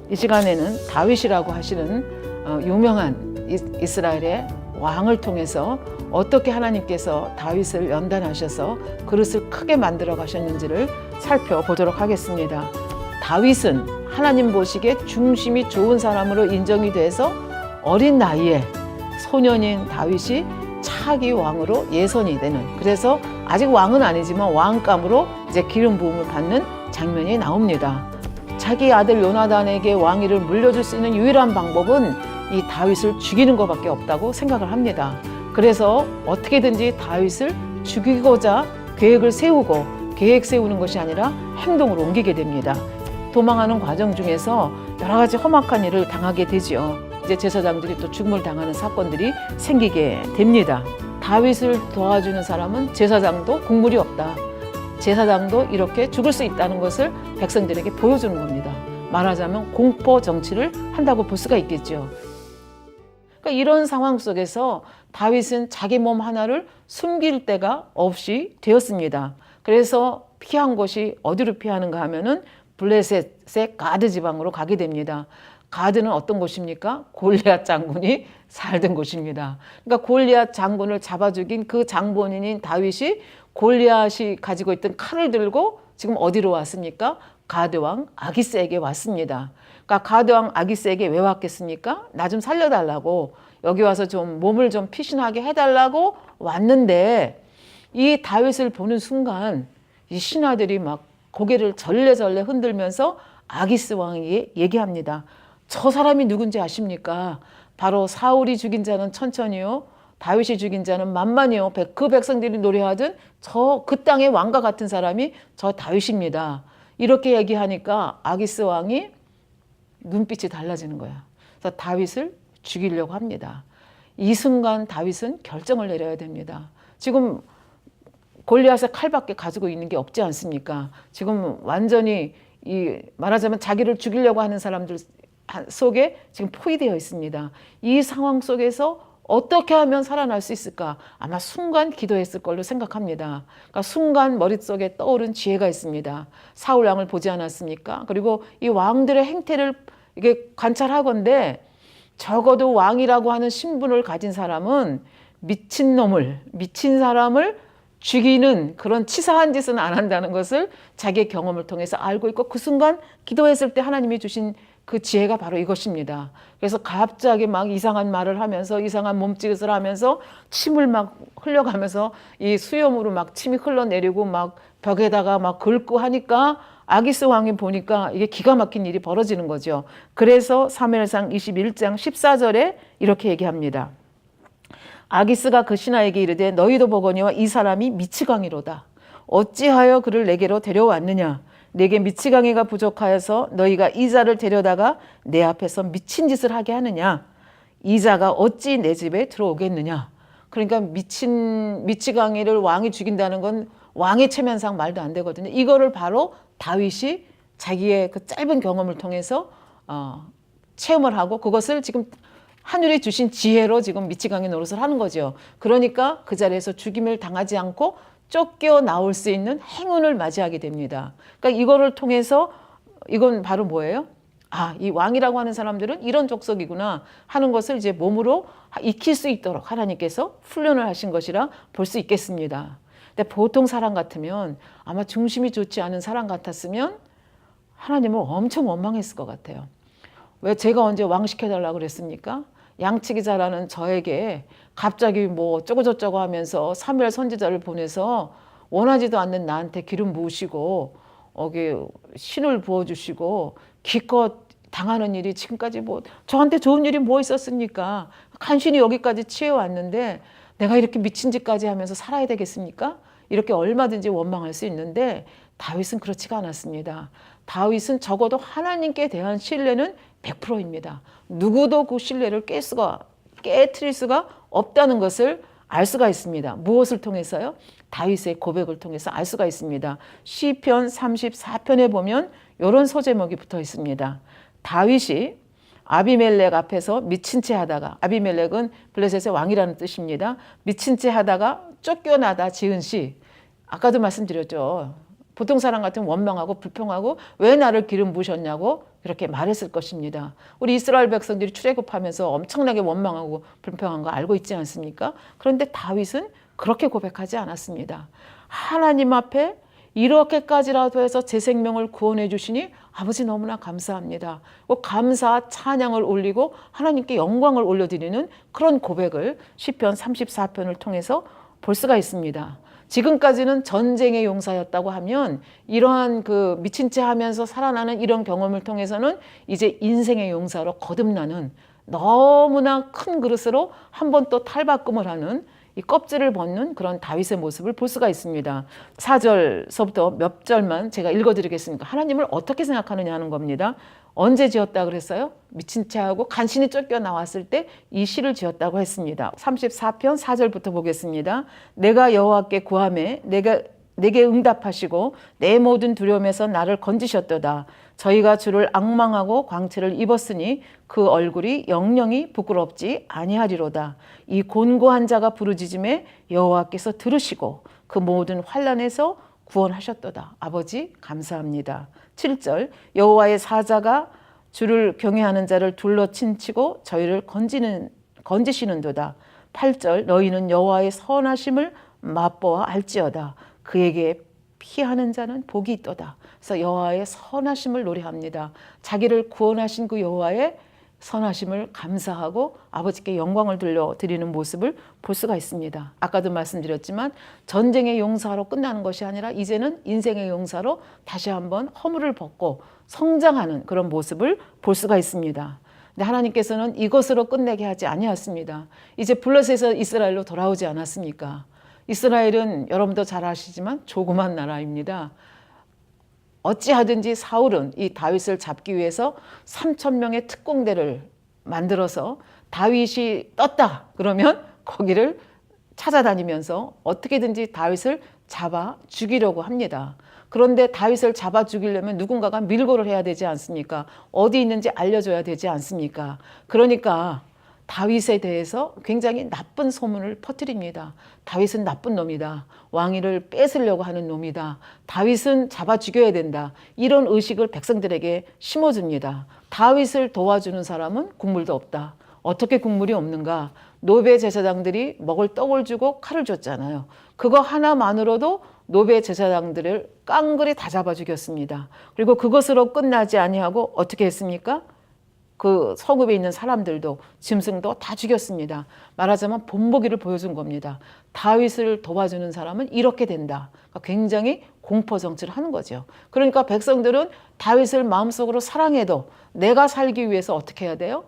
이 시간에는 다윗이라고 하시는 유명한 이스라엘의 왕을 통해서 어떻게 하나님께서 다윗을 연단하셔서 그릇을 크게 만들어 가셨는지를 살펴보도록 하겠습니다. 다윗은 하나님 보시기에 중심이 좋은 사람으로 인정이 돼서 어린 나이에 소년인 다윗이 차기 왕으로 예선이 되는, 그래서 아직 왕은 아니지만 왕감으로 이제 기름 부음을 받는 장면이 나옵니다. 자기 아들 요나단에게 왕위를 물려줄 수 있는 유일한 방법은 이 다윗을 죽이는 것밖에 없다고 생각을 합니다. 그래서 어떻게든지 다윗을 죽이고자 계획을 세우고, 계획 세우는 것이 아니라 행동으로 옮기게 됩니다. 도망하는 과정 중에서 여러 가지 험악한 일을 당하게 되죠. 이제 제사장들이 또 죽음을 당하는 사건들이 생기게 됩니다. 다윗을 도와주는 사람은 제사장도 국물이 없다. 제사장도 이렇게 죽을 수 있다는 것을 백성들에게 보여주는 겁니다. 말하자면 공포 정치를 한다고 볼 수가 있겠죠. 그러니까 이런 상황 속에서 다윗은 자기 몸 하나를 숨길 데가 없이 되었습니다. 그래서 피한 곳이 어디로 피하는가 하면은 블레셋의 가드 지방으로 가게 됩니다. 가드는 어떤 곳입니까? 골리앗 장군이 살던 곳입니다. 그러니까 골리앗 장군을 잡아 죽인 그 장본인인 다윗이 골리앗이 가지고 있던 칼을 들고 지금 어디로 왔습니까? 가드왕 아기스에게 왔습니다. 그러니까 가드왕 아기스에게 왜 왔겠습니까? 나 좀 살려달라고, 여기 와서 좀 몸을 좀 피신하게 해달라고 왔는데, 이 다윗을 보는 순간 이 신하들이 막 고개를 절레절레 흔들면서 아기스 왕에게 얘기합니다. 저 사람이 누군지 아십니까? 바로 사울이 죽인 자는 천천히요, 다윗이 죽인 자는 만만히요. 그 백성들이 노래하던 그 땅의 왕과 같은 사람이 저 다윗입니다. 이렇게 얘기하니까 아기스 왕이 눈빛이 달라지는 거야. 그래서 다윗을 죽이려고 합니다. 이 순간 다윗은 결정을 내려야 됩니다. 지금 골리앗의 칼밖에 가지고 있는 게 없지 않습니까? 지금 완전히 말하자면 자기를 죽이려고 하는 사람들 속에 지금 포위되어 있습니다. 이 상황 속에서 어떻게 하면 살아날 수 있을까? 아마 순간 기도했을 걸로 생각합니다. 그러니까 순간 머릿속에 떠오른 지혜가 있습니다. 사울 왕을 보지 않았습니까? 그리고 이 왕들의 행태를 이게 관찰하건대 적어도 왕이라고 하는 신분을 가진 사람은 미친 사람을 죽이는 그런 치사한 짓은 안 한다는 것을 자기의 경험을 통해서 알고 있고, 그 순간 기도했을 때 하나님이 주신 그 지혜가 바로 이것입니다. 그래서 갑자기 막 이상한 말을 하면서 이상한 몸짓을 하면서 침을 막 흘려가면서 이 수염으로 막 침이 흘러내리고 막 벽에다가 막 긁고 하니까 아기스 왕이 보니까 이게 기가 막힌 일이 벌어지는 거죠. 그래서 사무엘상 21장 14절에 이렇게 얘기합니다. 아기스가 그 신하에게 이르되 너희도 보거니와 이 사람이 미치광이로다. 어찌하여 그를 내게로 데려왔느냐? 내게 미치광이가 부족하여서 너희가 이 자를 데려다가 내 앞에서 미친 짓을 하게 하느냐? 이 자가 어찌 내 집에 들어오겠느냐? 그러니까 미치광이를 왕이 죽인다는 건 왕의 체면상 말도 안 되거든요. 이거를 바로 다윗이 자기의 그 짧은 경험을 통해서 체험을 하고, 그것을 지금 하늘이 주신 지혜로 지금 미치광이 노릇을 하는 거죠. 그러니까 그 자리에서 죽임을 당하지 않고 쫓겨 나올 수 있는 행운을 맞이하게 됩니다. 그러니까 이거를 통해서 이건 바로 뭐예요? 이 왕이라고 하는 사람들은 이런 족속이구나 하는 것을 이제 몸으로 익힐 수 있도록 하나님께서 훈련을 하신 것이라 볼 수 있겠습니다. 근데 보통 사람 같으면, 아마 중심이 좋지 않은 사람 같았으면 하나님을 엄청 원망했을 것 같아요. 왜 제가 언제 왕 시켜달라고 그랬습니까? 양치기 잘하는 저에게 갑자기 뭐 어쩌고저쩌고 하면서 사무엘 선지자를 보내서 원하지도 않는 나한테 기름 부으시고 신을 부어주시고 기껏 당하는 일이 지금까지 뭐 저한테 좋은 일이 뭐 있었습니까? 간신히 여기까지 취해왔는데 내가 이렇게 미친 짓까지 하면서 살아야 되겠습니까? 이렇게 얼마든지 원망할 수 있는데 다윗은 그렇지가 않았습니다. 다윗은 적어도 하나님께 대한 신뢰는 100%입니다. 누구도 그 신뢰를 깨트릴 수가 없다는 것을 알 수가 있습니다. 무엇을 통해서요? 다윗의 고백을 통해서 알 수가 있습니다. 시편 34편에 보면 이런 소제목이 붙어 있습니다. 다윗이 아비멜렉 앞에서 미친 채 하다가, 아비멜렉은 블레셋의 왕이라는 뜻입니다. 미친 채 하다가 쫓겨나다 지은 시, 아까도 말씀드렸죠. 보통 사람 같으면 원망하고 불평하고 왜 나를 기름 부으셨냐고 그렇게 말했을 것입니다. 우리 이스라엘 백성들이 출애굽하면서 엄청나게 원망하고 불평한 거 알고 있지 않습니까? 그런데 다윗은 그렇게 고백하지 않았습니다. 하나님 앞에 이렇게까지라도 해서 제 생명을 구원해 주시니 아버지 너무나 감사합니다. 감사 찬양을 올리고 하나님께 영광을 올려드리는 그런 고백을 시편 34편을 통해서 볼 수가 있습니다. 지금까지는 전쟁의 용사였다고 하면 이러한 그 미친 채 하면서 살아나는 이런 경험을 통해서는 이제 인생의 용사로 거듭나는 너무나 큰 그릇으로 한 번 또 탈바꿈을 하는 이 껍질을 벗는 그런 다윗의 모습을 볼 수가 있습니다. 4절서부터 몇 절만 제가 읽어드리겠습니다. 하나님을 어떻게 생각하느냐 하는 겁니다. 언제 지었다 그랬어요? 미친 채 하고 간신히 쫓겨나왔을 때 이 시를 지었다고 했습니다. 34편 4절부터 보겠습니다. 내가 여호와께 구하매 내게 응답하시고 내 모든 두려움에서 나를 건지셨도다. 저희가 주를 앙망하고 광채를 입었으니 그 얼굴이 영영이 부끄럽지 아니하리로다. 이 곤고한 자가 부르짖음에 여호와께서 들으시고 그 모든 환난에서 구원하셨도다. 아버지 감사합니다. 7절 여호와의 사자가 주를 경외하는 자를 둘러 친치고 저희를 건지시는도다. 8절 너희는 여호와의 선하심을 맛보아 알지어다. 그에게 피하는 자는 복이 있도다. 그래서 여호와의 선하심을 노래합니다. 자기를 구원하신 그 여호와의 선하심을 감사하고 아버지께 영광을 돌려드리는 모습을 볼 수가 있습니다. 아까도 말씀드렸지만 전쟁의 용사로 끝나는 것이 아니라 이제는 인생의 용사로 다시 한번 허물을 벗고 성장하는 그런 모습을 볼 수가 있습니다. 근데 하나님께서는 이것으로 끝내게 하지 아니하였습니다. 이제 블레셋에서 이스라엘로 돌아오지 않았습니까? 이스라엘은 여러분도 잘 아시지만 조그만 나라입니다. 어찌하든지 사울은 이 다윗을 잡기 위해서 3,000명의 특공대를 만들어서 다윗이 떴다 그러면 거기를 찾아다니면서 어떻게든지 다윗을 잡아 죽이려고 합니다. 그런데 다윗을 잡아 죽이려면 누군가가 밀고를 해야 되지 않습니까? 어디 있는지 알려줘야 되지 않습니까? 그러니까 다윗에 대해서 굉장히 나쁜 소문을 퍼뜨립니다. 다윗은 나쁜 놈이다. 왕위를 뺏으려고 하는 놈이다. 다윗은 잡아 죽여야 된다. 이런 의식을 백성들에게 심어줍니다. 다윗을 도와주는 사람은 국물도 없다. 어떻게 국물이 없는가? 노베 제사장들이 먹을 떡을 주고 칼을 줬잖아요. 그거 하나만으로도 노베 제사장들을 깡그리 다 잡아 죽였습니다. 그리고 그것으로 끝나지 아니하고 어떻게 했습니까? 그 성읍에 있는 사람들도 짐승도 다 죽였습니다. 말하자면 본보기를 보여준 겁니다. 다윗을 도와주는 사람은 이렇게 된다. 그러니까 굉장히 공포 정치를 하는 거죠. 그러니까 백성들은 다윗을 마음속으로 사랑해도 내가 살기 위해서 어떻게 해야 돼요?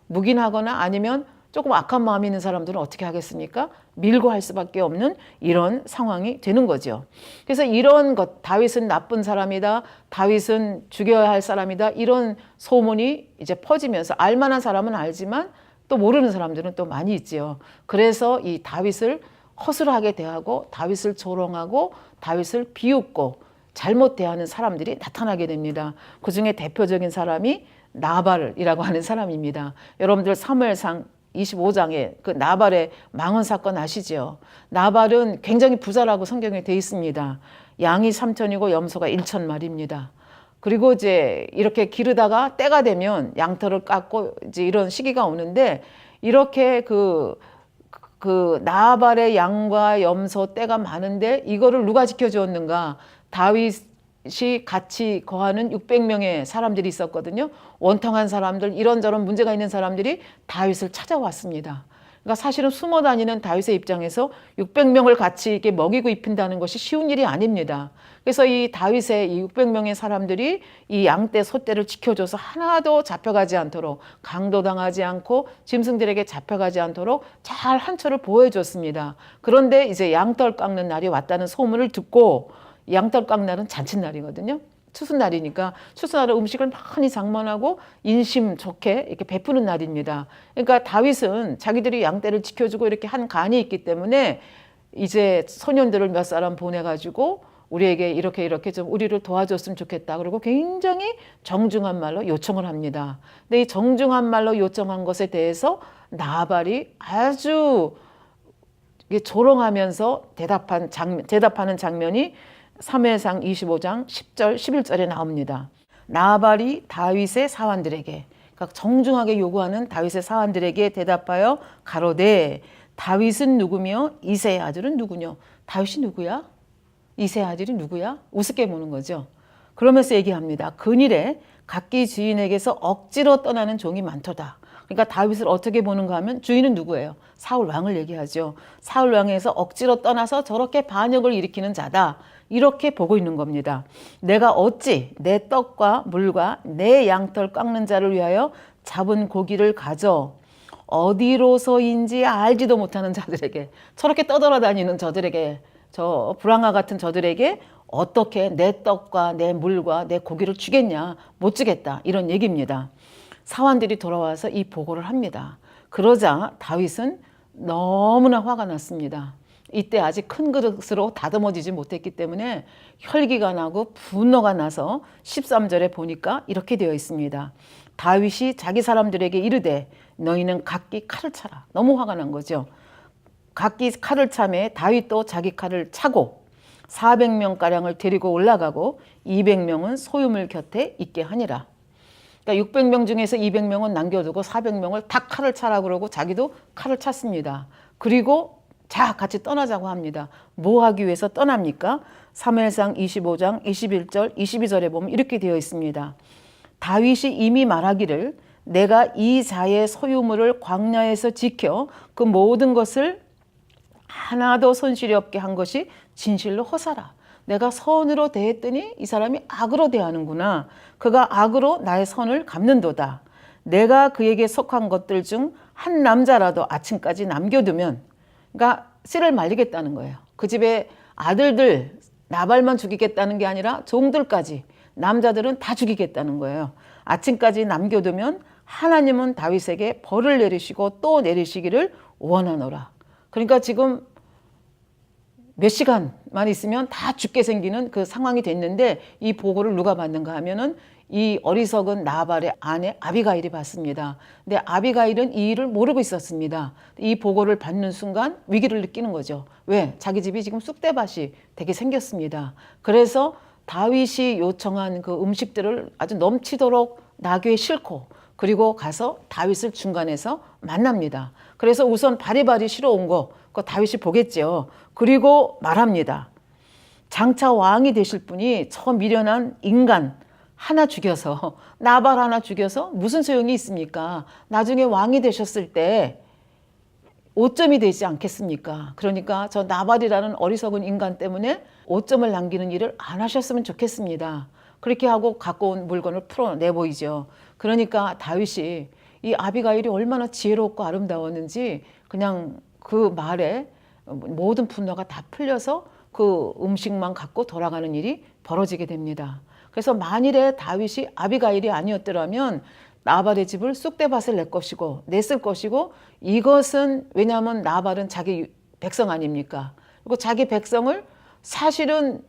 묵인하거나 아니면 조금 악한 마음이 있는 사람들은 어떻게 하겠습니까? 밀고 할 수밖에 없는 이런 상황이 되는 거죠. 그래서 이런 것, 다윗은 나쁜 사람이다, 다윗은 죽여야 할 사람이다, 이런 소문이 이제 퍼지면서 알만한 사람은 알지만 또 모르는 사람들은 또 많이 있지요. 그래서 이 다윗을 허술하게 대하고 다윗을 조롱하고 다윗을 비웃고 잘못 대하는 사람들이 나타나게 됩니다. 그 중에 대표적인 사람이 나발이라고 하는 사람입니다. 여러분들 사무엘상 25장에 그 나발의 망언 사건 아시죠? 나발은 굉장히 부자라고 성경에 돼 있습니다. 양이 3,000이고 염소가 1,000마리입니다. 그리고 이제 이렇게 기르다가 때가 되면 양털을 깎고 이제 이런 시기가 오는데 이렇게 그 나발의 양과 염소 때가 많은데 이거를 누가 지켜주었는가? 다윗이 같이 거하는 600명의 사람들이 있었거든요. 원통한 사람들, 이런저런 문제가 있는 사람들이 다윗을 찾아왔습니다. 그러니까 사실은 숨어 다니는 다윗의 입장에서 600명을 같이 이렇게 먹이고 입힌다는 것이 쉬운 일이 아닙니다. 그래서 이 다윗의 이 600명의 사람들이 이 양떼, 소떼를 지켜줘서 하나도 잡혀가지 않도록, 강도당하지 않고 짐승들에게 잡혀가지 않도록 잘 한처를 보호해줬습니다. 그런데 이제 양털 깎는 날이 왔다는 소문을 듣고, 양털 깎는 날은 잔칫날이거든요. 추수날이니까 추수날은 음식을 많이 장만하고 인심 좋게 이렇게 베푸는 날입니다. 그러니까 다윗은 자기들이 양떼를 지켜주고 이렇게 한 간이 있기 때문에 이제 소년들을 몇 사람 보내가지고 우리에게 이렇게 좀 우리를 도와줬으면 좋겠다. 그리고 굉장히 정중한 말로 요청을 합니다. 근데 이 정중한 말로 요청한 것에 대해서 나발이 아주 조롱하면서 대답하는 장면이 사무엘상 25장 10절 11절에 나옵니다. 나발이 다윗의 사환들에게, 그러니까 정중하게 요구하는 다윗의 사환들에게 대답하여 가로되 다윗은 누구며 이새의 아들은 누구뇨? 다윗이 누구야? 이새의 아들이 누구야? 우습게 보는 거죠. 그러면서 얘기합니다. 근일에 각기 주인에게서 억지로 떠나는 종이 많도다. 그러니까 다윗을 어떻게 보는가 하면 주인은 누구예요? 사울 왕을 얘기하죠. 사울 왕에서 억지로 떠나서 저렇게 반역을 일으키는 자다. 이렇게 보고 있는 겁니다. 내가 어찌 내 떡과 물과 내 양털 깎는 자를 위하여 잡은 고기를 가져 어디로서인지 알지도 못하는 자들에게, 저렇게 떠돌아다니는 저들에게, 저 불황아 같은 저들에게 어떻게 내 떡과 내 물과 내 고기를 주겠냐? 못 주겠다. 이런 얘기입니다. 사환들이 돌아와서 이 보고를 합니다. 그러자 다윗은 너무나 화가 났습니다. 이때 아직 큰 그릇으로 다듬어지지 못했기 때문에 혈기가 나고 분노가 나서 13절에 보니까 이렇게 되어 있습니다. 다윗이 자기 사람들에게 이르되 너희는 각기 칼을 차라. 너무 화가 난 거죠. 각기 칼을 차매 다윗도 자기 칼을 차고 400명가량을 데리고 올라가고 200명은 소유물 곁에 있게 하니라. 그러니까 600명 중에서 200명은 남겨두고 400명을 다 칼을 차라 그러고 자기도 칼을 찼습니다. 그리고 자 같이 떠나자고 합니다. 뭐 하기 위해서 떠납니까? 사무엘상 25장 21절 22절에 보면 이렇게 되어 있습니다. 다윗이 이미 말하기를 내가 이 자의 소유물을 광야에서 지켜 그 모든 것을 하나도 손실이 없게 한 것이 진실로 허사라. 내가 선으로 대했더니 이 사람이 악으로 대하는구나. 그가 악으로 나의 선을 갚는도다. 내가 그에게 속한 것들 중 한 남자라도 아침까지 남겨두면, 그러니까 씨를 말리겠다는 거예요. 그 집에 아들들 나발만 죽이겠다는 게 아니라 종들까지, 남자들은 다 죽이겠다는 거예요. 아침까지 남겨두면 하나님은 다윗에게 벌을 내리시고 또 내리시기를 원하노라. 그러니까 지금 몇 시간만 있으면 다 죽게 생기는 그 상황이 됐는데 이 보고를 누가 받는가 하면은 이 어리석은 나발의 아내 아비가일이 받습니다. 근데 아비가일은 이 일을 모르고 있었습니다. 이 보고를 받는 순간 위기를 느끼는 거죠. 왜? 자기 집이 지금 쑥대밭이 되게 생겼습니다. 그래서 다윗이 요청한 그 음식들을 아주 넘치도록 나귀에 싣고 그리고 가서 다윗을 중간에서 만납니다. 그래서 우선 바리바리 실어온 거 그거 다윗이 보겠죠. 그리고 말합니다. 장차 왕이 되실 분이 저 미련한 인간 하나 죽여서, 나발 하나 죽여서 무슨 소용이 있습니까? 나중에 왕이 되셨을 때 오점이 되지 않겠습니까? 그러니까 저 나발이라는 어리석은 인간 때문에 오점을 남기는 일을 안 하셨으면 좋겠습니다. 그렇게 하고 갖고 온 물건을 풀어내보이죠. 그러니까 다윗이 이 아비가일이 얼마나 지혜롭고 아름다웠는지 그냥 그 말에 모든 분노가 다 풀려서 그 음식만 갖고 돌아가는 일이 벌어지게 됩니다. 그래서 만일에 다윗이 아비가일이 아니었더라면 나발의 집을 쑥대밭을 냈을 것이고 이것은 왜냐하면 나발은 자기 백성 아닙니까? 그리고 자기 백성을 사실은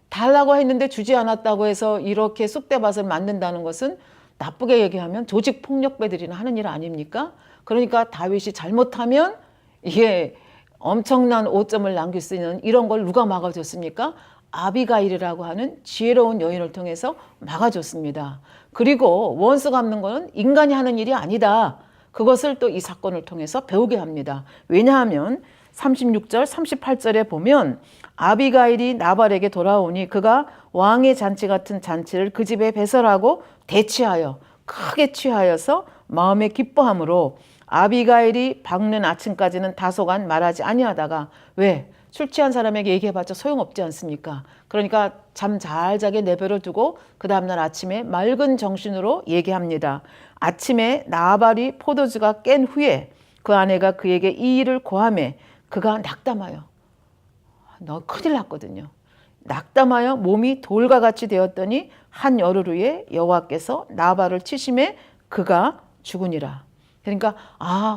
달라고 했는데 주지 않았다고 해서 이렇게 쑥대밭을 만든다는 것은 나쁘게 얘기하면 조직 폭력배들이나 하는 일 아닙니까? 그러니까 다윗이 잘못하면 이게 엄청난 오점을 남길 수 있는 이런 걸 누가 막아줬습니까? 아비가일이라고 하는 지혜로운 여인을 통해서 막아줬습니다. 그리고 원수 갚는 것은 인간이 하는 일이 아니다. 그것을 또 이 사건을 통해서 배우게 합니다. 왜냐하면 36절, 38절에 보면 아비가일이 나발에게 돌아오니 그가 왕의 잔치 같은 잔치를 그 집에 배설하고 대취하여 크게 취하여서 마음에 기뻐함으로 아비가일이 밝는 아침까지는 다소간 말하지 아니하다가 왜? 술 취한 사람에게 얘기해봤자 소용없지 않습니까? 그러니까 잠 잘 자게 내버려 두고 그 다음날 아침에 맑은 정신으로 얘기합니다. 아침에 나발이 포도주가 깬 후에 그 아내가 그에게 이 일을 고하매 그가 낙담하여, 너 큰일 났거든요. 낙담하여 몸이 돌과 같이 되었더니 한 열흘 후에 여호와께서 나발을 치심에 그가 죽으니라. 그러니까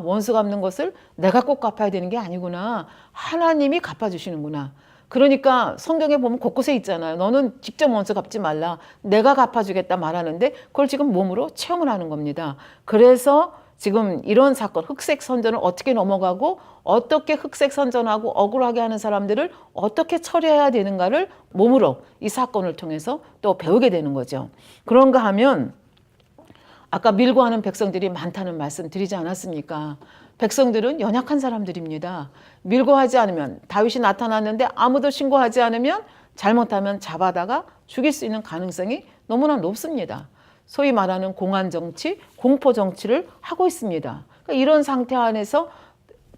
원수 갚는 것을 내가 꼭 갚아야 되는 게 아니구나. 하나님이 갚아주시는구나. 그러니까 성경에 보면 곳곳에 있잖아요. 너는 직접 원수 갚지 말라. 내가 갚아주겠다 말하는데 그걸 지금 몸으로 체험을 하는 겁니다. 그래서 지금 이런 사건, 흑색 선전을 어떻게 넘어가고 어떻게 흑색 선전하고 억울하게 하는 사람들을 어떻게 처리해야 되는가를 몸으로 이 사건을 통해서 또 배우게 되는 거죠. 그런가 하면 아까 밀고 하는 백성들이 많다는 말씀 드리지 않았습니까? 백성들은 연약한 사람들입니다. 밀고 하지 않으면, 다윗이 나타났는데 아무도 신고하지 않으면 잘못하면 잡아다가 죽일 수 있는 가능성이 너무나 높습니다. 소위 말하는 공안 정치, 공포 정치를 하고 있습니다. 그러니까 이런 상태 안에서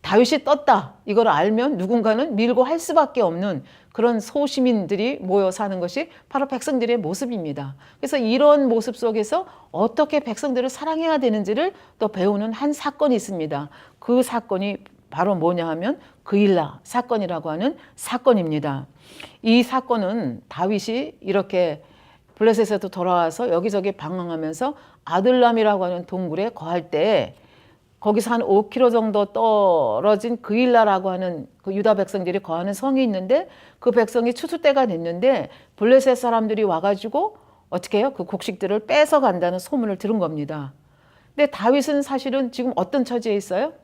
다윗이 떴다, 이걸 알면 누군가는 밀고 할 수밖에 없는 그런 소시민들이 모여 사는 것이 바로 백성들의 모습입니다. 그래서 이런 모습 속에서 어떻게 백성들을 사랑해야 되는지를 또 배우는 한 사건이 있습니다. 그 사건이 바로 뭐냐 하면 그일라 사건이라고 하는 사건입니다. 이 사건은 다윗이 이렇게 블레셋에서 돌아와서 여기저기 방황하면서 아들람이라고 하는 동굴에 거할 때 거기서 한 5km 정도 떨어진 그일라라고 하는 그 유다 백성들이 거하는 성이 있는데 그 백성이 추수 때가 됐는데 블레셋 사람들이 와가지고 어떻게 해요? 그 곡식들을 뺏어 간다는 소문을 들은 겁니다. 근데 다윗은 사실은 지금 어떤 처지에 있어요?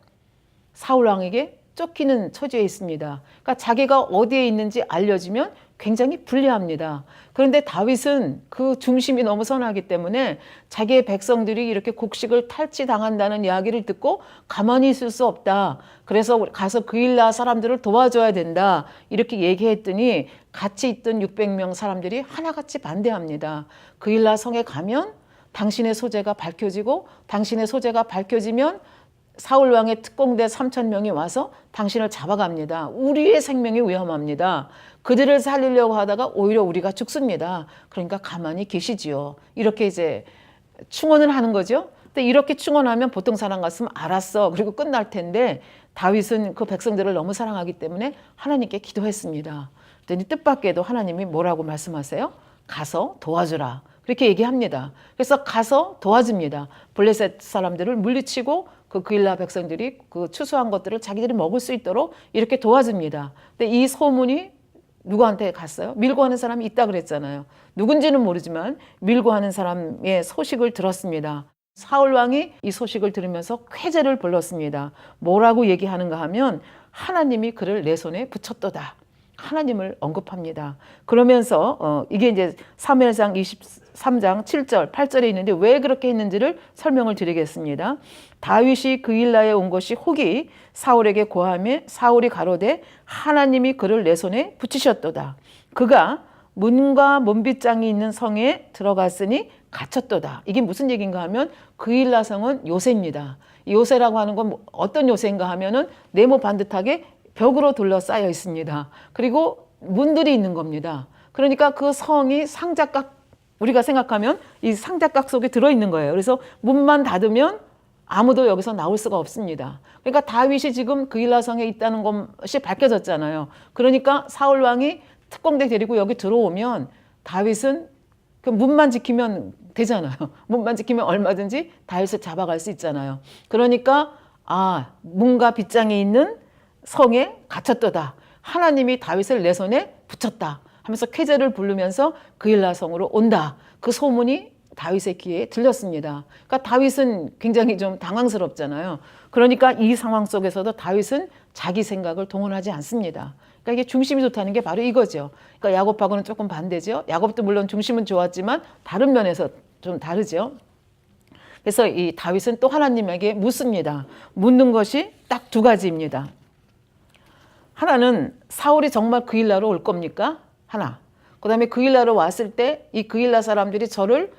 사울 왕에게 쫓기는 처지에 있습니다. 그러니까 자기가 어디에 있는지 알려지면 굉장히 불리합니다. 그런데 다윗은 그 중심이 너무 선하기 때문에 자기의 백성들이 이렇게 곡식을 탈취당한다는 이야기를 듣고 가만히 있을 수 없다. 그래서 가서 그일라 사람들을 도와줘야 된다. 이렇게 얘기했더니 같이 있던 600명 사람들이 하나같이 반대합니다. 그일라 성에 가면 당신의 소재가 밝혀지고 당신의 소재가 밝혀지면 사울 왕의 특공대 3,000명이 와서 당신을 잡아갑니다. 우리의 생명이 위험합니다. 그들을 살리려고 하다가 오히려 우리가 죽습니다. 그러니까 가만히 계시지요. 이렇게 이제 충원을 하는 거죠. 근데 이렇게 충원하면 보통 사람 같으면 알았어, 그리고 끝날 텐데 다윗은 그 백성들을 너무 사랑하기 때문에 하나님께 기도했습니다. 그랬더니 뜻밖에도 하나님이 뭐라고 말씀하세요? 가서 도와주라. 그렇게 얘기합니다. 그래서 가서 도와줍니다. 블레셋 사람들을 물리치고 그 그일라 백성들이 그 추수한 것들을 자기들이 먹을 수 있도록 이렇게 도와줍니다. 근데 이 소문이 누구한테 갔어요? 밀고 하는 사람이 있다 그랬잖아요. 누군지는 모르지만 밀고 하는 사람의 소식을 들었습니다. 사울 왕이 이 소식을 들으면서 쾌재를 불렀습니다. 뭐라고 얘기하는가 하면 하나님이 그를 내 손에 붙였도다. 하나님을 언급합니다. 그러면서 이게 이제 사무엘상 23장 7절, 8절에 있는데 왜 그렇게 했는지를 설명을 드리겠습니다. 다윗이 그일라에 온 것이 혹이 사울에게 고하며 사울이 가로되 하나님이 그를 내 손에 붙이셨도다. 그가 문과 문빗장이 있는 성에 들어갔으니 갇혔도다. 이게 무슨 얘기인가 하면 그일라 성은 요새입니다. 요새라고 하는 건 어떤 요새인가 하면은 네모 반듯하게 벽으로 둘러싸여 있습니다. 그리고 문들이 있는 겁니다. 그러니까 그 성이 상자각, 우리가 생각하면 이 상자각 속에 들어있는 거예요. 그래서 문만 닫으면 아무도 여기서 나올 수가 없습니다. 그러니까 다윗이 지금 그일라 성에 있다는 것이 밝혀졌잖아요. 그러니까 사울 왕이 특공대 데리고 여기 들어오면 다윗은 그 문만 지키면 되잖아요. 문만 지키면 얼마든지 다윗을 잡아갈 수 있잖아요. 그러니까 문과 빗장이 있는 성에 갇혔도다. 하나님이 다윗을 내 손에 붙였다 하면서 쾌재를 부르면서 그일라 성으로 온다. 그 소문이 다윗의 귀에 들렸습니다. 그러니까 다윗은 굉장히 좀 당황스럽잖아요. 그러니까 이 상황 속에서도 다윗은 자기 생각을 동원하지 않습니다. 그러니까 이게 중심이 좋다는 게 바로 이거죠. 그러니까 야곱하고는 조금 반대죠. 야곱도 물론 중심은 좋았지만 다른 면에서 좀 다르죠. 그래서 이 다윗은 또 하나님에게 묻습니다. 묻는 것이 딱 두 가지입니다. 하나는 사울이 정말 그일라로 올 겁니까? 하나. 그 다음에 그일라로 왔을 때 이 그일라 사람들이 저를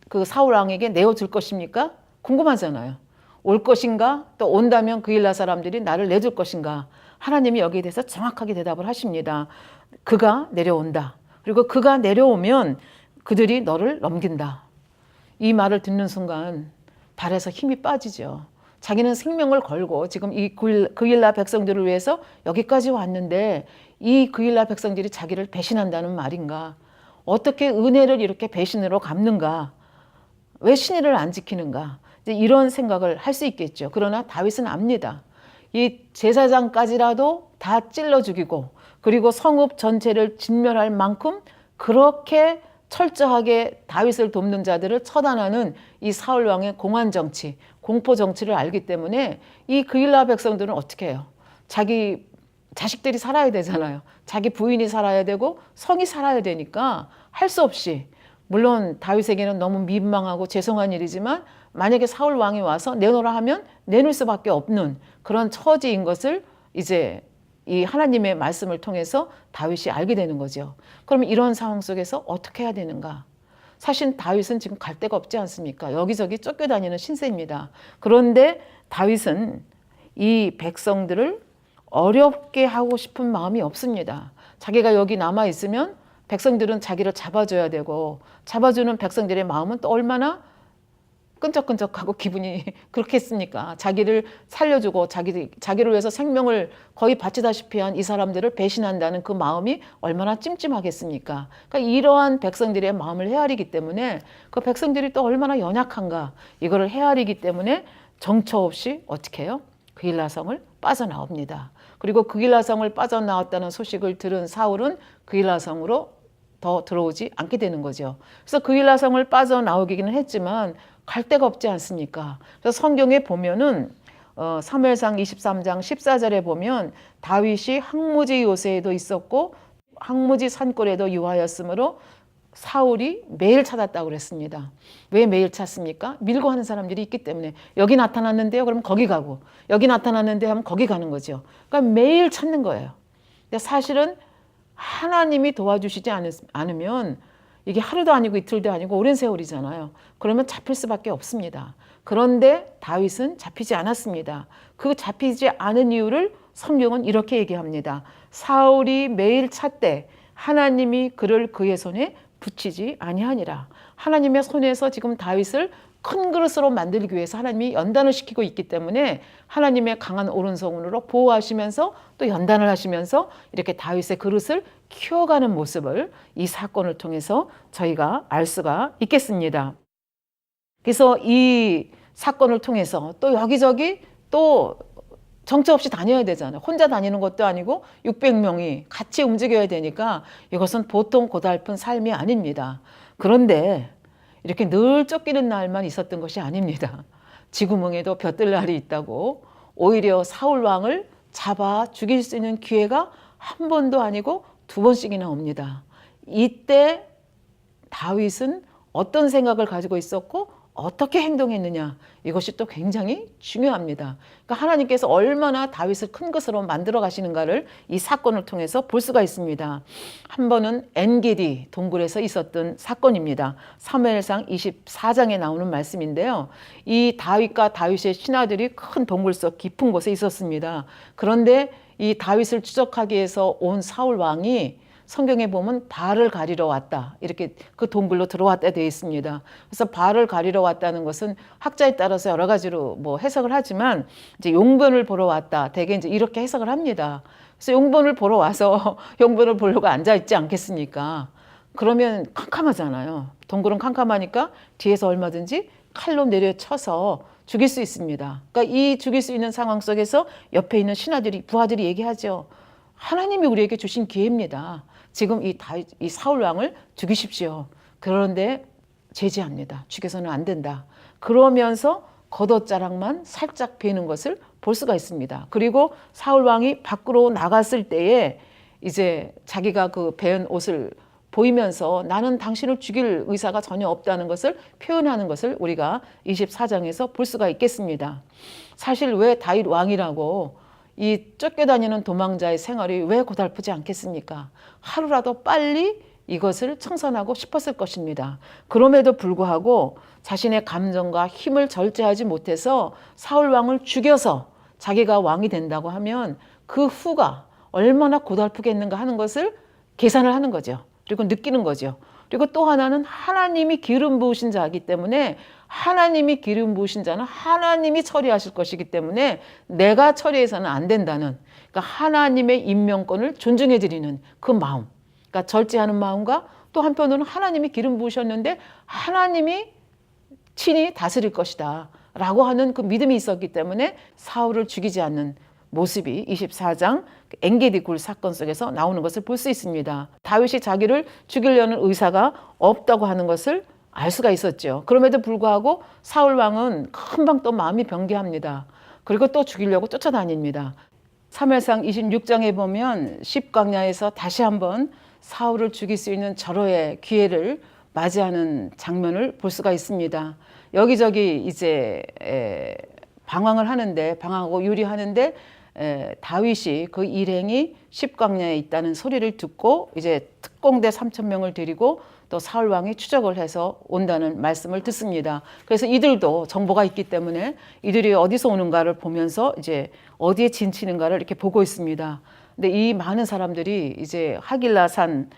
그 사울 왕에게 내어줄 것입니까? 궁금하잖아요. 올 것인가? 또 온다면 그일라 사람들이 나를 내줄 것인가? 하나님이 여기에 대해서 정확하게 대답을 하십니다. 그가 내려온다. 그리고 그가 내려오면 그들이 너를 넘긴다. 이 말을 듣는 순간 발에서 힘이 빠지죠. 자기는 생명을 걸고 지금 이 그일라 백성들을 위해서 여기까지 왔는데 이 그일라 백성들이 자기를 배신한다는 말인가? 어떻게 은혜를 이렇게 배신으로 갚는가? 왜 신의를 안 지키는가? 이제 이런 생각을 할 수 있겠죠. 그러나 다윗은 압니다. 이 제사장까지라도 다 찔러 죽이고 그리고 성읍 전체를 진멸할 만큼 그렇게 철저하게 다윗을 돕는 자들을 처단하는 이 사울 왕의 공안 정치, 공포 정치를 알기 때문에 이 그일라 백성들은 어떻게 해요? 자기 자식들이 살아야 되잖아요. 자기 부인이 살아야 되고 성이 살아야 되니까 할 수 없이, 물론 다윗에게는 너무 민망하고 죄송한 일이지만 만약에 사울 왕이 와서 내놓으라 하면 내놓을 수밖에 없는 그런 처지인 것을 이제 이 하나님의 말씀을 통해서 다윗이 알게 되는 거죠. 그러면 이런 상황 속에서 어떻게 해야 되는가? 사실 다윗은 지금 갈 데가 없지 않습니까? 여기저기 쫓겨다니는 신세입니다. 그런데 다윗은 이 백성들을 어렵게 하고 싶은 마음이 없습니다. 자기가 여기 남아 있으면 백성들은 자기를 잡아줘야 되고, 잡아주는 백성들의 마음은 또 얼마나 끈적끈적하고 기분이 그렇겠습니까? 자기를 살려주고 자기를 위해서 생명을 거의 바치다시피 한 이 사람들을 배신한다는 그 마음이 얼마나 찜찜하겠습니까? 그러니까 이러한 백성들의 마음을 헤아리기 때문에, 그 백성들이 또 얼마나 연약한가, 이거를 헤아리기 때문에 정처 없이 어떻게 해요? 그일라성을 빠져나옵니다. 그리고 그일라성을 빠져나왔다는 소식을 들은 사울은 그일라성으로 더 들어오지 않게 되는 거죠. 그래서 그일라성을 빠져나오기는 했지만 갈 데가 없지 않습니까? 그래서 성경에 보면은 사무엘상 23장 14절에 보면 다윗이 항무지 요새에도 있었고 항무지 산골에도 유하였으므로 사울이 매일 찾았다고 그랬습니다. 왜 매일 찾습니까? 밀고 하는 사람들이 있기 때문에. 여기 나타났는데요, 그럼 거기 가고, 여기 나타났는데 하면 거기 가는 거죠. 그러니까 매일 찾는 거예요. 근데 사실은 하나님이 도와주시지 않으면 이게 하루도 아니고 이틀도 아니고 오랜 세월이잖아요. 그러면 잡힐 수밖에 없습니다. 그런데 다윗은 잡히지 않았습니다. 그 잡히지 않은 이유를 성경은 이렇게 얘기합니다. 사울이 매일 찾되 하나님이 그를 그의 손에 붙이지 아니하니라. 하나님의 손에서 지금 다윗을 큰 그릇으로 만들기 위해서 하나님이 연단을 시키고 있기 때문에 하나님의 강한 오른손으로 보호하시면서 또 연단을 하시면서 이렇게 다윗의 그릇을 키워가는 모습을 이 사건을 통해서 저희가 알 수가 있겠습니다. 그래서 이 사건을 통해서 또 여기저기 또 정처 없이 다녀야 되잖아요. 혼자 다니는 것도 아니고 600명이 같이 움직여야 되니까 이것은 보통 고달픈 삶이 아닙니다. 그런데 이렇게 늘 쫓기는 날만 있었던 것이 아닙니다. 지구멍에도 벼뜰 날이 있다고, 오히려 사울 왕을 잡아 죽일 수 있는 기회가 한 번도 아니고 두 번씩이나 옵니다. 이때 다윗은 어떤 생각을 가지고 있었고 어떻게 행동했느냐, 이것이 또 굉장히 중요합니다. 그러니까 하나님께서 얼마나 다윗을 큰 것으로 만들어 가시는가를 이 사건을 통해서 볼 수가 있습니다. 한 번은 엔게디 동굴에서 있었던 사건입니다. 사무엘상 24장에 나오는 말씀인데요. 이 다윗과 다윗의 신하들이 큰 동굴 속 깊은 곳에 있었습니다. 그런데 이 다윗을 추적하기 위해서 온 사울 왕이 성경에 보면 발을 가리러 왔다, 이렇게 그 동굴로 들어왔다 되어 있습니다. 그래서 발을 가리러 왔다는 것은 학자에 따라서 여러 가지로 뭐 해석을 하지만 이제 용변을 보러 왔다, 대개 이제 이렇게 해석을 합니다. 그래서 용변을 보러 와서 용변을 보려고 앉아 있지 않겠습니까? 그러면 캄캄하잖아요. 동굴은 캄캄하니까 뒤에서 얼마든지 칼로 내려쳐서 죽일 수 있습니다. 그러니까 이 죽일 수 있는 상황 속에서 옆에 있는 신하들이, 부하들이 얘기하죠. 하나님이 우리에게 주신 기회입니다. 지금 이 사울 왕을 죽이십시오. 그런데 제지합니다. 죽여서는 안 된다. 그러면서 겉옷자락만 살짝 베는 것을 볼 수가 있습니다. 그리고 사울 왕이 밖으로 나갔을 때에 이제 자기가 그 베은 옷을 보이면서 나는 당신을 죽일 의사가 전혀 없다는 것을 표현하는 것을 우리가 24장에서 볼 수가 있겠습니다. 사실 왜 다윗 왕이라고 이 쫓겨다니는 도망자의 생활이 왜 고달프지 않겠습니까? 하루라도 빨리 이것을 청산하고 싶었을 것입니다. 그럼에도 불구하고 자신의 감정과 힘을 절제하지 못해서 사울 왕을 죽여서 자기가 왕이 된다고 하면 그 후가 얼마나 고달프겠는가 하는 것을 계산을 하는 거죠. 그리고 느끼는 거죠. 그리고 또 하나는 하나님이 기름 부으신 자이기 때문에, 하나님이 기름 부으신 자는 하나님이 처리하실 것이기 때문에 내가 처리해서는 안 된다는, 그러니까 하나님의 임명권을 존중해 드리는 그 마음, 그러니까 절제하는 마음과 또 한편으로는 하나님이 기름 부으셨는데 하나님이 친히 다스릴 것이다 라고 하는 그 믿음이 있었기 때문에 사울을 죽이지 않는 모습이 24장 엔게디 굴 사건 속에서 나오는 것을 볼 수 있습니다. 다윗이 자기를 죽이려는 의사가 없다고 하는 것을 알 수가 있었죠. 그럼에도 불구하고 사울 왕은 금방 또 마음이 변개합니다. 그리고 또 죽이려고 쫓아다닙니다. 사무엘상 26장에 보면 십광야에서 다시 한번 사울을 죽일 수 있는 절호의 기회를 맞이하는 장면을 볼 수가 있습니다. 여기저기 이제 방황을 하는데, 방황하고 유리하는데 다윗이 그 일행이 십광야에 있다는 소리를 듣고 이제 특공대 3,000명을 데리고 또 사울 왕이 추적을 해서 온다는 말씀을 듣습니다. 그래서 이들도 정보가 있기 때문에 이들이 어디서 오는가를 보면서 이제 어디에 진치는가를 이렇게 보고 있습니다. 근데 이 많은 사람들이 이제 하길라산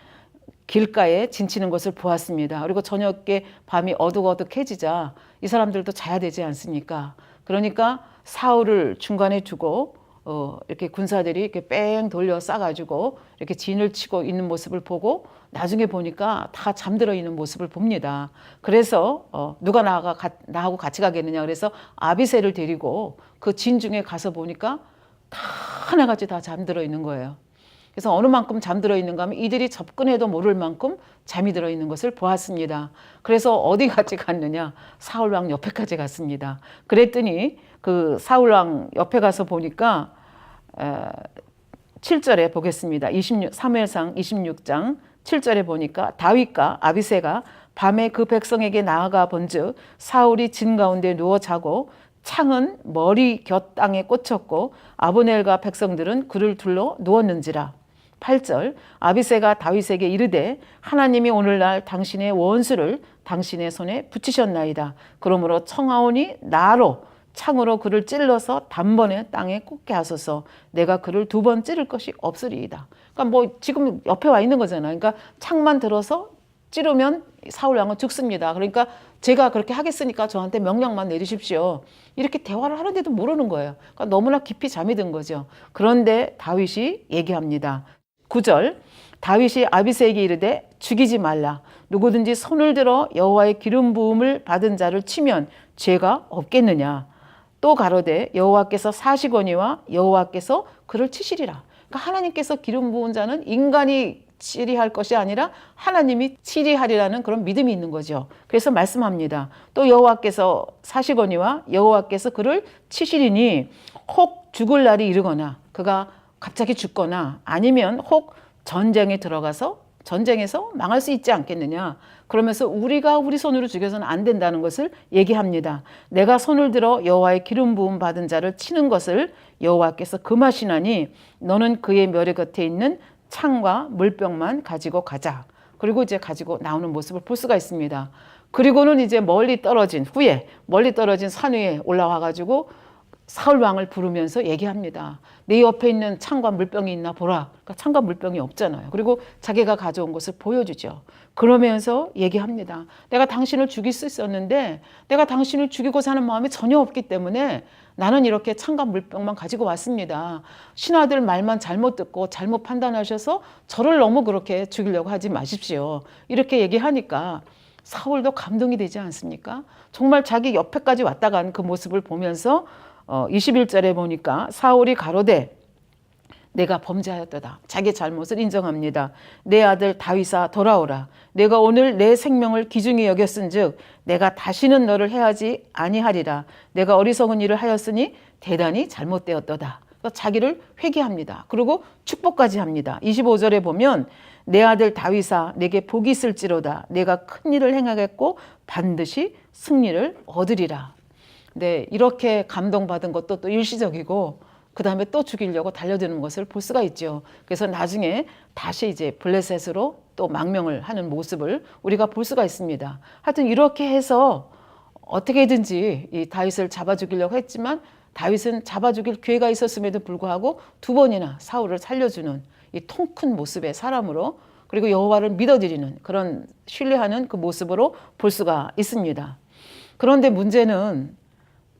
길가에 진치는 것을 보았습니다. 그리고 저녁에 밤이 어둑어둑해지자 이 사람들도 자야 되지 않습니까? 그러니까 사울을 중간에 두고 이렇게 군사들이 이렇게 뺑 돌려 싸가지고 이렇게 진을 치고 있는 모습을 보고 나중에 보니까 다 잠들어 있는 모습을 봅니다. 그래서 누가 나하고 같이 가겠느냐 그래서 아비새를 데리고 그 진 중에 가서 보니까 다 하나같이 다 잠들어 있는 거예요. 그래서 어느 만큼 잠들어 있는가 하면 이들이 접근해도 모를 만큼 잠이 들어 있는 것을 보았습니다. 그래서 어디 같이 갔느냐? 사울 왕 옆에까지 갔습니다. 그랬더니 그 사울 왕 옆에 가서 보니까 7절에 보겠습니다. 사무엘상 26장 7절에 보니까 다윗과 아비새가 밤에 그 백성에게 나아가 본즉 사울이 진 가운데 누워 자고 창은 머리 곁 땅에 꽂혔고 아브넬과 백성들은 그를 둘러 누웠는지라. 8절 아비새가 다윗에게 이르되 하나님이 오늘날 당신의 원수를 당신의 손에 붙이셨나이다. 그러므로 청하오니 나로 창으로 그를 찔러서 단번에 땅에 꽂게 하소서. 내가 그를 2번 찌를 것이 없으리이다. 그러니까 뭐 지금 옆에 와 있는 거잖아요. 그러니까 창만 들어서 찌르면 사울 왕은 죽습니다. 그러니까 제가 그렇게 하겠으니까 저한테 명령만 내리십시오. 이렇게 대화를 하는데도 모르는 거예요. 그러니까 너무나 깊이 잠이 든 거죠. 그런데 다윗이 얘기합니다. 9절 다윗이 아비새에게 이르되 죽이지 말라. 누구든지 손을 들어 여호와의 기름 부음을 받은 자를 치면 죄가 없겠느냐. 또 가로되 여호와께서 사시거니와 여호와께서 그를 치시리라. 그러니까 하나님께서 기름 부은 자는 인간이 치리할 것이 아니라 하나님이 치리하리라는 그런 믿음이 있는 거죠. 그래서 말씀합니다. 또 여호와께서 사시거니와 여호와께서 그를 치시리니 혹 죽을 날이 이르거나 그가 갑자기 죽거나 아니면 혹 전쟁에 들어가서 전쟁에서 망할 수 있지 않겠느냐. 그러면서 우리가 우리 손으로 죽여서는 안 된다는 것을 얘기합니다. 내가 손을 들어 여호와의 기름 부음 받은 자를 치는 것을 여호와께서 금하시나니 너는 그의 멸의 곁에 있는 창과 물병만 가지고 가자. 그리고 이제 가지고 나오는 모습을 볼 수가 있습니다. 그리고는 이제 멀리 떨어진 산 위에 올라와 가지고 사울 왕을 부르면서 얘기합니다. 네 옆에 있는 창과 물병이 있나 보라. 그러니까 창과 물병이 없잖아요. 그리고 자기가 가져온 것을 보여주죠. 그러면서 얘기합니다. 내가 당신을 죽일 수 있었는데 내가 당신을 죽이고 사는 마음이 전혀 없기 때문에 나는 이렇게 창과 물병만 가지고 왔습니다. 신하들 말만 잘못 듣고 잘못 판단하셔서 저를 너무 그렇게 죽이려고 하지 마십시오. 이렇게 얘기하니까 사울도 감동이 되지 않습니까? 정말 자기 옆에까지 왔다 간 그 모습을 보면서 21절에 보니까 사울이 가로되 내가 범죄하였도다. 자기 잘못을 인정합니다. 내 아들 다윗아 돌아오라. 내가 오늘 내 생명을 귀중히 여겼은즉 내가 다시는 너를 해하지 아니하리라. 내가 어리석은 일을 하였으니 대단히 잘못되었도다. 그러니까 자기를 회개합니다. 그리고 축복까지 합니다. 25절에 보면 내 아들 다윗아 내게 복이 있을지로다. 내가 큰 일을 행하겠고 반드시 승리를 얻으리라. 네, 이렇게 감동받은 것도 또 일시적이고 그 다음에 또 죽이려고 달려드는 것을 볼 수가 있죠. 그래서 나중에 다시 이제 블레셋으로 또 망명을 하는 모습을 우리가 볼 수가 있습니다. 하여튼 이렇게 해서 어떻게든지 이 다윗을 잡아 죽이려고 했지만 다윗은 잡아 죽일 기회가 있었음에도 불구하고 2번이나 사울을 살려주는 이 통 큰 모습의 사람으로 그리고 여호와를 믿어드리는 그런 신뢰하는 그 모습으로 볼 수가 있습니다. 그런데 문제는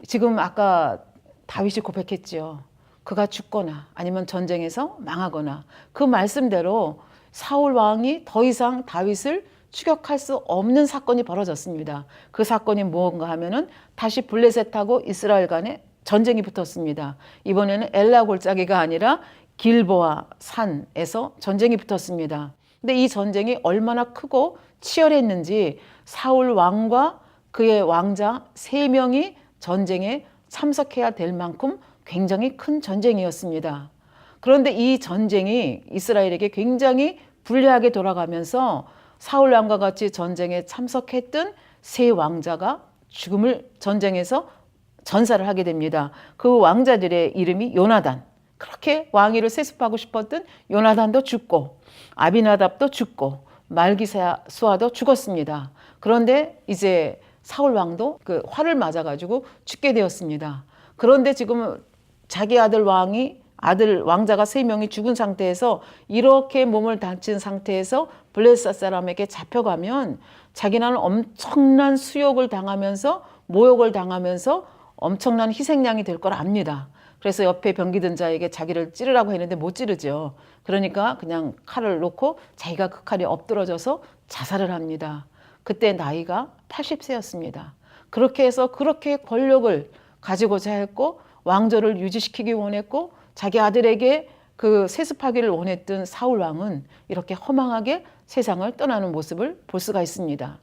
지금 아까 다윗이 고백했죠. 그가 죽거나 아니면 전쟁에서 망하거나 그 말씀대로 사울 왕이 더 이상 다윗을 추격할 수 없는 사건이 벌어졌습니다. 그 사건이 무언가 하면은 다시 블레셋하고 이스라엘 간의 전쟁이 붙었습니다. 이번에는 엘라 골짜기가 아니라 길보아 산에서 전쟁이 붙었습니다. 근데 이 전쟁이 얼마나 크고 치열했는지 사울 왕과 그의 왕자 3명이 전쟁에 참석해야 될 만큼 굉장히 큰 전쟁이었습니다. 그런데 이 전쟁이 이스라엘에게 굉장히 불리하게 돌아가면서 사울 왕과 같이 전쟁에 참석했던 3 왕자가 죽음을 전쟁에서 전사를 하게 됩니다. 그 왕자들의 이름이 요나단. 그렇게 왕위를 세습하고 싶었던 요나단도 죽고 아비나답도 죽고 말기수아도 죽었습니다. 그런데 이제 사울 왕도 그 화를 맞아가지고 죽게 되었습니다. 그런데 지금 자기 아들 왕자가 3명이 죽은 상태에서 이렇게 몸을 다친 상태에서 블레셋 사람에게 잡혀가면 자기는 엄청난 수욕을 당하면서 모욕을 당하면서 엄청난 희생양이 될 걸 압니다. 그래서 옆에 병기든 자에게 자기를 찌르라고 했는데 못 찌르죠. 그러니까 그냥 칼을 놓고 자기가 그 칼에 엎드러져서 자살을 합니다. 그때 나이가 80세였습니다. 그렇게 해서 그렇게 권력을 가지고자 했고 왕조를 유지시키기 원했고 자기 아들에게 그 세습하기를 원했던 사울 왕은 이렇게 허망하게 세상을 떠나는 모습을 볼 수가 있습니다.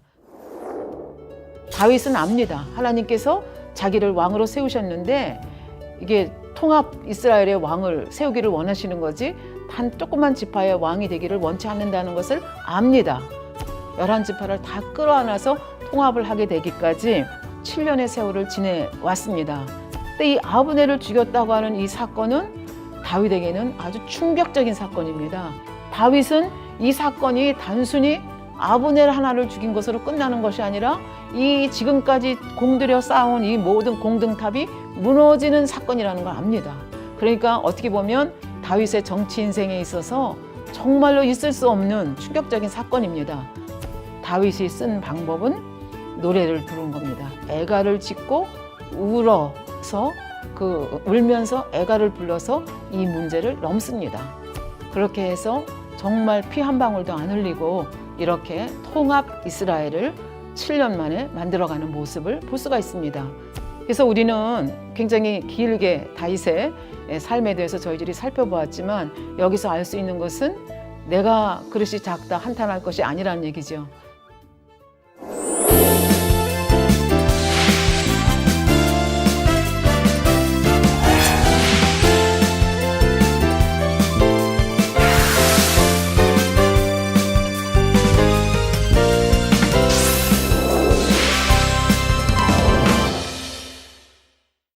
다윗은 압니다. 하나님께서 자기를 왕으로 세우셨는데 이게 통합 이스라엘의 왕을 세우기를 원하시는 거지 단 조그만 지파의 왕이 되기를 원치 않는다는 것을 압니다. 11지파를 다 끌어안아서 통합을 하게 되기까지 7년의 세월을 지내왔습니다. 근데 이 아브넬을 죽였다고 하는 이 사건은 다윗에게는 아주 충격적인 사건입니다. 다윗은 이 사건이 단순히 아브넬 하나를 죽인 것으로 끝나는 것이 아니라 이 지금까지 공들여 쌓아온 이 모든 공등탑이 무너지는 사건이라는 걸 압니다. 그러니까 어떻게 보면 다윗의 정치 인생에 있어서 정말로 있을 수 없는 충격적인 사건입니다. 다윗이 쓴 방법은 노래를 부른 겁니다. 애가를 짓고 울어서 울면서 애가를 불러서 이 문제를 넘습니다. 그렇게 해서 정말 피 한 방울도 안 흘리고 이렇게 통합 이스라엘을 7년 만에 만들어가는 모습을 볼 수가 있습니다. 그래서 우리는 굉장히 길게 다윗의 삶에 대해서 저희들이 살펴보았지만 여기서 알 수 있는 것은 내가 그릇이 작다 한탄할 것이 아니라는 얘기죠.